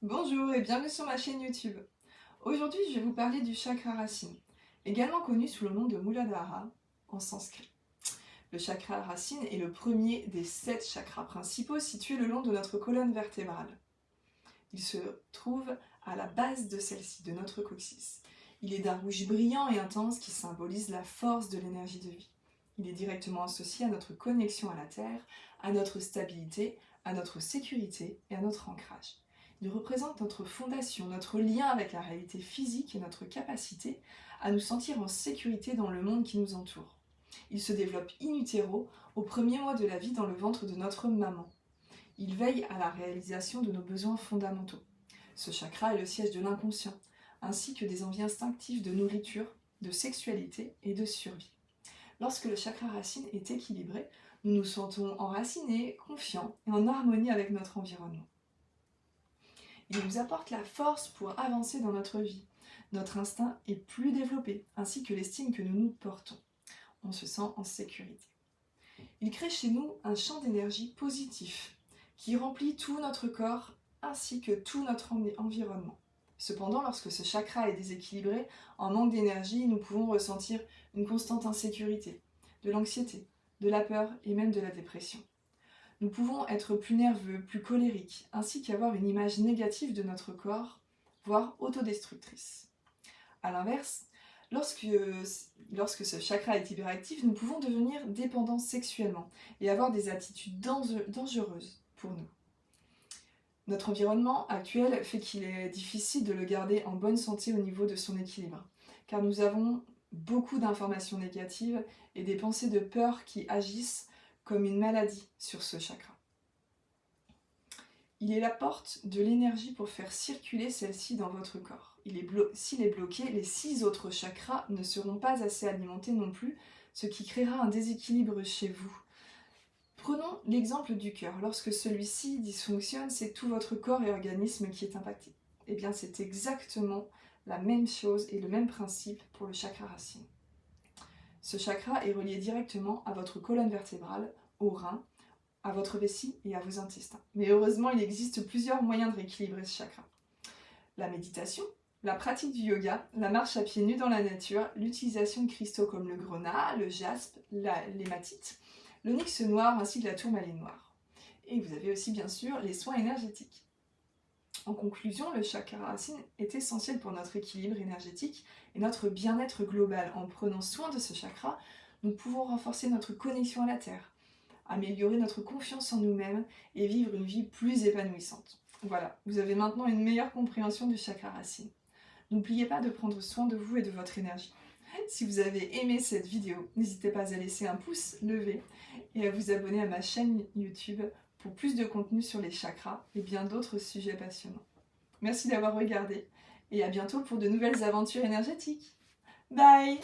Bonjour et bienvenue sur ma chaîne YouTube. Aujourd'hui, je vais vous parler du chakra racine, également connu sous le nom de Muladhara en sanskrit. Le chakra racine est le premier des 7 chakras principaux situés le long de notre colonne vertébrale. Il se trouve à la base de celle-ci, de notre coccyx. Il est d'un rouge brillant et intense qui symbolise la force de l'énergie de vie. Il est directement associé à notre connexion à la Terre, à notre stabilité, à notre sécurité et à notre ancrage. Il représente notre fondation, notre lien avec la réalité physique et notre capacité à nous sentir en sécurité dans le monde qui nous entoure. Il se développe in utero, au premier mois de la vie dans le ventre de notre maman. Il veille à la réalisation de nos besoins fondamentaux. Ce chakra est le siège de l'inconscient, ainsi que des envies instinctives de nourriture, de sexualité et de survie. Lorsque le chakra racine est équilibré, nous nous sentons enracinés, confiants et en harmonie avec notre environnement. Il nous apporte la force pour avancer dans notre vie. Notre instinct est plus développé, ainsi que l'estime que nous nous portons. On se sent en sécurité. Il crée chez nous un champ d'énergie positif qui remplit tout notre corps ainsi que tout notre environnement. Cependant, lorsque ce chakra est déséquilibré, en manque d'énergie, nous pouvons ressentir une constante insécurité, de l'anxiété, de la peur et même de la dépression. Nous pouvons être plus nerveux, plus colériques, ainsi qu'avoir une image négative de notre corps, voire autodestructrice. A l'inverse, lorsque ce chakra est hyperactif, nous pouvons devenir dépendants sexuellement et avoir des attitudes dangereuses pour nous. Notre environnement actuel fait qu'il est difficile de le garder en bonne santé au niveau de son équilibre, car nous avons beaucoup d'informations négatives et des pensées de peur qui agissent comme une maladie sur ce chakra. Il est la porte de l'énergie pour faire circuler celle-ci dans votre corps. S'il est bloqué, les 6 autres chakras ne seront pas assez alimentés non plus, ce qui créera un déséquilibre chez vous. Prenons l'exemple du cœur. Lorsque celui-ci dysfonctionne, c'est tout votre corps et organisme qui est impacté. Eh bien, c'est exactement la même chose et le même principe pour le chakra racine. Ce chakra est relié directement à votre colonne vertébrale, aux reins, à votre vessie et à vos intestins. Mais heureusement, il existe plusieurs moyens de rééquilibrer ce chakra. La méditation, la pratique du yoga, la marche à pieds nus dans la nature, l'utilisation de cristaux comme le grenat, le jaspe, l'hématite, l'onyx noir ainsi que la tourmaline noire. Et vous avez aussi bien sûr les soins énergétiques. En conclusion, le chakra racine est essentiel pour notre équilibre énergétique et notre bien-être global. En prenant soin de ce chakra, nous pouvons renforcer notre connexion à la Terre, améliorer notre confiance en nous-mêmes et vivre une vie plus épanouissante. Voilà, vous avez maintenant une meilleure compréhension du chakra racine. N'oubliez pas de prendre soin de vous et de votre énergie. Si vous avez aimé cette vidéo, n'hésitez pas à laisser un pouce levé et à vous abonner à ma chaîne YouTube pour plus de contenu sur les chakras et bien d'autres sujets passionnants. Merci d'avoir regardé et à bientôt pour de nouvelles aventures énergétiques. Bye!